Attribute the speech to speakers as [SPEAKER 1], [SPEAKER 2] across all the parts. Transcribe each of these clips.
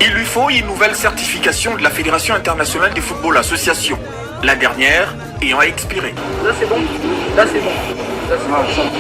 [SPEAKER 1] Il lui faut une nouvelle certification de la Fédération internationale de football association. La dernière ayant expiré.
[SPEAKER 2] Là c'est bon. Là c'est bon. Là c'est bon.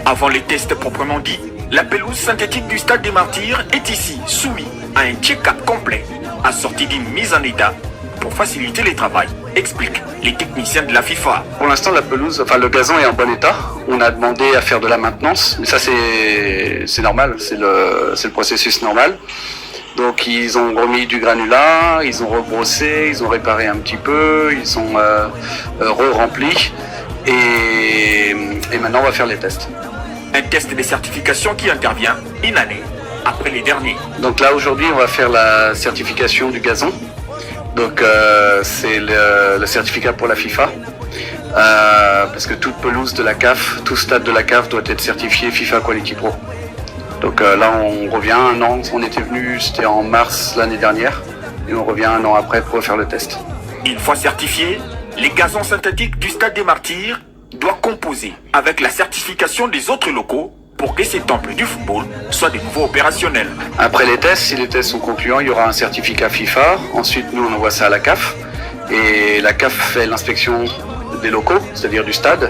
[SPEAKER 1] Avant les tests proprement dits, la pelouse synthétique du Stade des Martyrs est ici soumise à un check-up complet, assorti d'une mise en état pour faciliter les travaux, expliquent les techniciens de la FIFA.
[SPEAKER 3] Pour l'instant, la pelouse, le gazon est en bon état. On a demandé à faire de la maintenance, mais ça c'est normal, c'est le processus normal. Donc ils ont remis du granulat, ils ont rebrossé, ils ont réparé un petit peu, ils ont re-rempli et maintenant on va faire les tests.
[SPEAKER 1] Un test de certification qui intervient une année après les derniers.
[SPEAKER 3] Donc là aujourd'hui on va faire la certification du gazon. Donc c'est le certificat pour la FIFA. Parce que toute pelouse de la CAF, tout stade de la CAF doit être certifié FIFA Quality Pro. Donc là on revient un an, on était venu, c'était en mars l'année dernière, et on revient un an après pour faire le test.
[SPEAKER 1] Une fois certifié, les gazons synthétiques du Stade des Martyrs doivent composer avec la certification des autres locaux pour que ces temples du football soient de nouveau opérationnels.
[SPEAKER 3] Après les tests, si les tests sont concluants, il y aura un certificat FIFA. Ensuite, nous, on envoie ça à la CAF. Et la CAF fait l'inspection des locaux, c'est-à-dire du stade.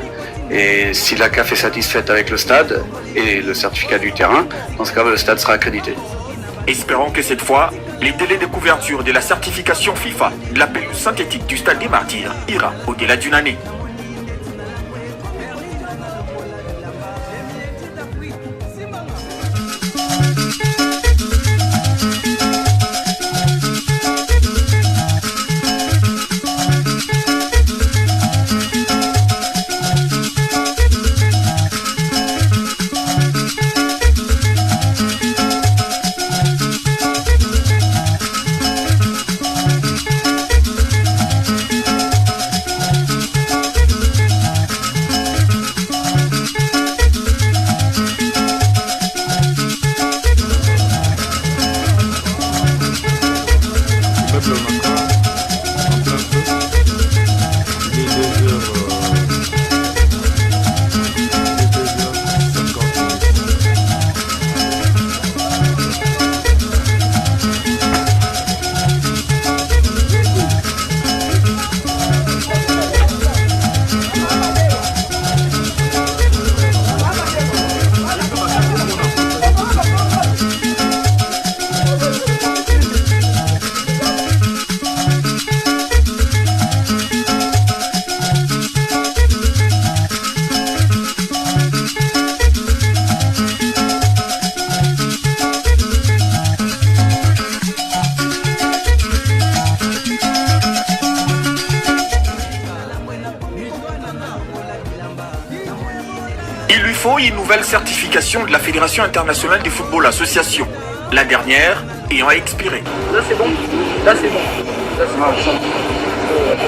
[SPEAKER 3] Et si la CAF est satisfaite avec le stade et le certificat du terrain, dans ce cas, le stade sera accrédité.
[SPEAKER 1] Espérons que cette fois, les délais de couverture de la certification FIFA de la pelouse synthétique du Stade des Martyrs ira au-delà d'une année. Il lui faut une nouvelle certification de la Fédération internationale de football association. La dernière ayant expiré.
[SPEAKER 2] Là c'est bon. Là c'est bon. Là c'est bon.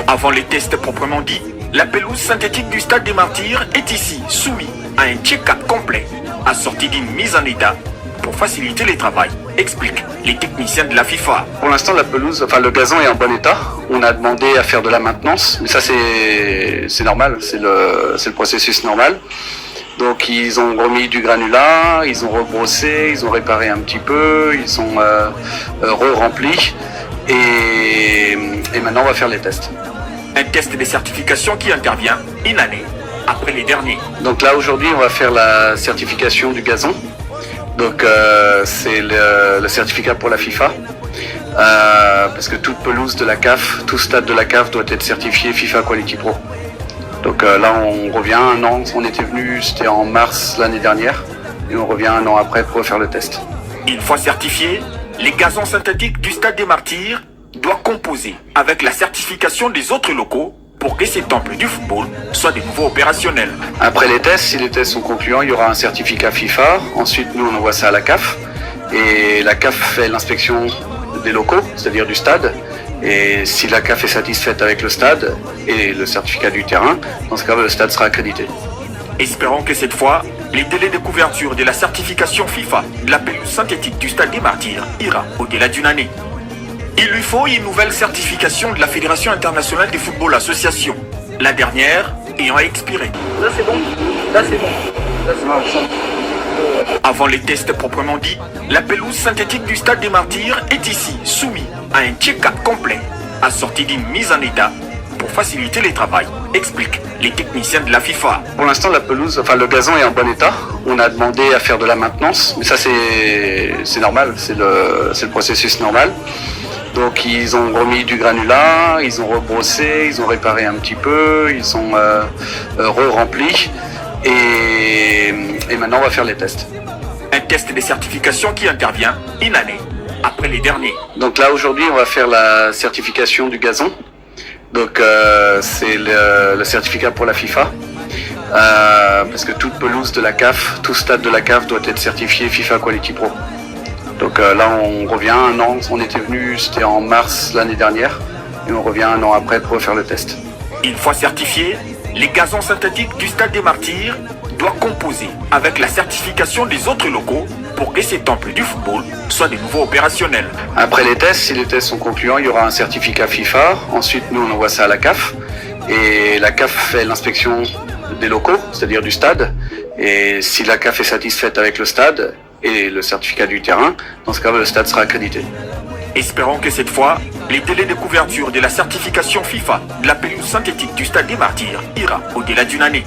[SPEAKER 1] Avant les tests proprement dits, la pelouse synthétique du Stade des Martyrs est ici soumise à un check-up complet, assorti d'une mise en état pour faciliter les travaux, expliquent les techniciens de la FIFA.
[SPEAKER 3] Pour l'instant, la pelouse, le gazon est en bon état. On a demandé à faire de la maintenance, mais ça c'est normal, c'est le processus normal. Donc ils ont remis du granulat, ils ont rebrossé, ils ont réparé un petit peu, ils ont re-rempli et maintenant on va faire les tests.
[SPEAKER 1] Un test de certification qui intervient une année après les derniers.
[SPEAKER 3] Donc là aujourd'hui on va faire la certification du gazon. Donc c'est le certificat pour la FIFA. Parce que toute pelouse de la CAF, tout stade de la CAF doit être certifié FIFA Quality Pro. Donc là on revient un an, on était venu, c'était en mars l'année dernière, et on revient un an après pour faire le test.
[SPEAKER 1] Une fois certifié, les gazons synthétiques du Stade des Martyrs doivent composer avec la certification des autres locaux pour que ces temples du football soient de nouveau opérationnels.
[SPEAKER 3] Après les tests, si les tests sont concluants, il y aura un certificat FIFA. Ensuite, nous, on envoie ça à la CAF. Et la CAF fait l'inspection des locaux, c'est-à-dire du stade. Et si la CAF est satisfaite avec le stade et le certificat du terrain, dans ce cas, le stade sera accrédité.
[SPEAKER 1] Espérons que cette fois, les délais de couverture de la certification FIFA de la pelouse synthétique du Stade des Martyrs ira au-delà d'une année. Il lui faut une nouvelle certification de la Fédération internationale de football association. La dernière ayant expiré.
[SPEAKER 2] Là c'est bon. Là c'est bon. Là c'est bon.
[SPEAKER 1] Avant les tests proprement dits, la pelouse synthétique du Stade des Martyrs est ici soumise à un check-up complet, assorti d'une mise en état pour faciliter les travaux, expliquent les techniciens de la FIFA.
[SPEAKER 3] Pour l'instant, la pelouse, enfin le gazon est en bon état. On a demandé à faire de la maintenance, mais ça c'est normal, c'est le processus normal. Donc ils ont remis du granulat, ils ont rebrossé, ils ont réparé un petit peu, ils ont re-rempli et maintenant on va faire les tests.
[SPEAKER 1] Un test de certification qui intervient une année après les derniers.
[SPEAKER 3] Donc là aujourd'hui on va faire la certification du gazon. Donc c'est le certificat pour la FIFA. Parce que toute pelouse de la CAF, tout stade de la CAF doit être certifié FIFA Quality Pro. Donc là on revient un an, on était venu, c'était en mars l'année dernière, et on revient un an après pour faire le test.
[SPEAKER 1] Une fois certifié, les gazons synthétiques du Stade des Martyrs doivent composer avec la certification des autres locaux pour que ces temples du football soient de nouveau opérationnels.
[SPEAKER 3] Après les tests, si les tests sont concluants, il y aura un certificat FIFA. Ensuite, nous, on envoie ça à la CAF. Et la CAF fait l'inspection des locaux, c'est-à-dire du stade. Et si la CAF est satisfaite avec le stade et le certificat du terrain, dans ce cas, le stade sera accrédité.
[SPEAKER 1] Espérons que cette fois, les délais de couverture de la certification FIFA de la pelouse synthétique du Stade des Martyrs ira au-delà d'une année.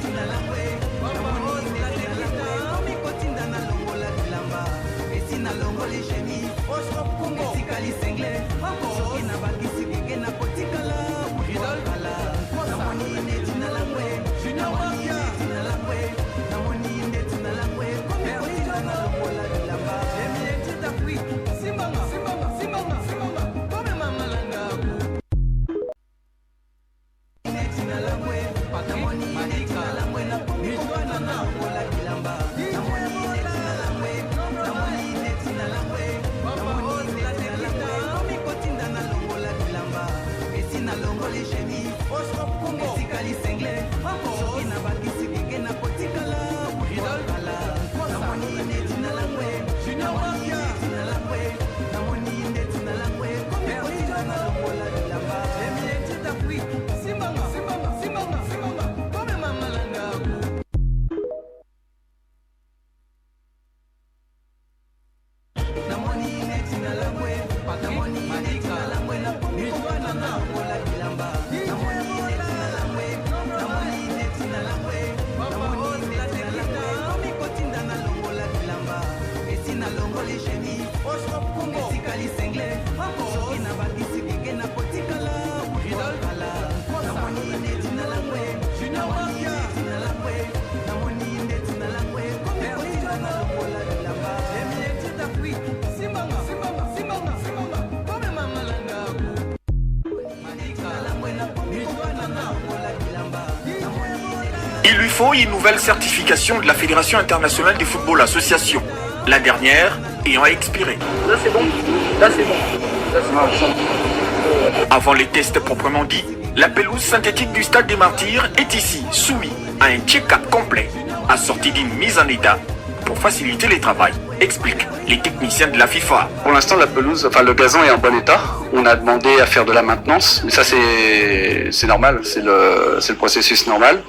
[SPEAKER 1] Il lui faut une nouvelle certification de la Fédération internationale du football association, la dernière ayant expiré.
[SPEAKER 2] Là c'est bon. Là c'est bon. Là c'est bon.
[SPEAKER 1] Avant les tests proprement dits, la pelouse synthétique du Stade des Martyrs est ici soumise à un check-up complet, assorti d'une mise en état pour faciliter les travaux, expliquent les techniciens de la FIFA.
[SPEAKER 3] Pour l'instant, la pelouse, enfin le gazon est en bon état. On a demandé à faire de la maintenance, mais ça c'est normal, c'est le processus normal.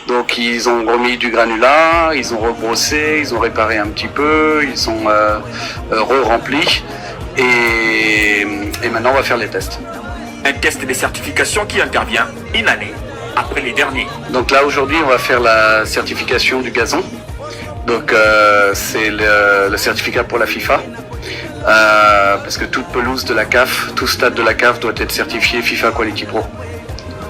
[SPEAKER 3] Donc ils ont remis du granulat, ils ont rebrossé, ils ont réparé un petit peu, ils ont re-rempli et maintenant on va faire les tests.
[SPEAKER 1] Un test de certification qui intervient une année après les derniers.
[SPEAKER 3] Donc là aujourd'hui on va faire la certification du gazon. Donc c'est le certificat pour la FIFA. Parce que toute pelouse de la CAF, tout stade de la CAF doit être certifié FIFA Quality Pro.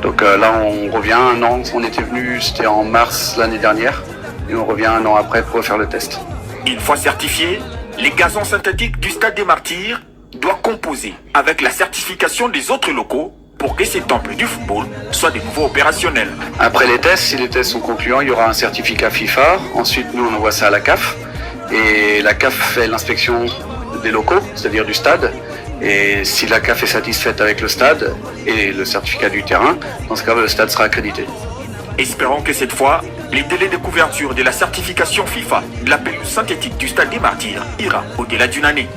[SPEAKER 3] Donc là on revient un an, on était venu, c'était en mars l'année dernière, et on revient un an après pour faire le test.
[SPEAKER 1] Une fois certifié, les gazons synthétiques du Stade des Martyrs doivent composer avec la certification des autres locaux pour que ces temples du football soient de nouveau opérationnels.
[SPEAKER 3] Après les tests, si les tests sont concluants, il y aura un certificat FIFA. Ensuite, nous, on envoie ça à la CAF. Et la CAF fait l'inspection des locaux, c'est-à-dire du stade. Et si la CAF est satisfaite avec le stade et le certificat du terrain, dans ce cas, le stade sera accrédité.
[SPEAKER 1] Espérons que cette fois, les délais de couverture de la certification FIFA de la pelouse synthétique du Stade des Martyrs ira au-delà d'une année.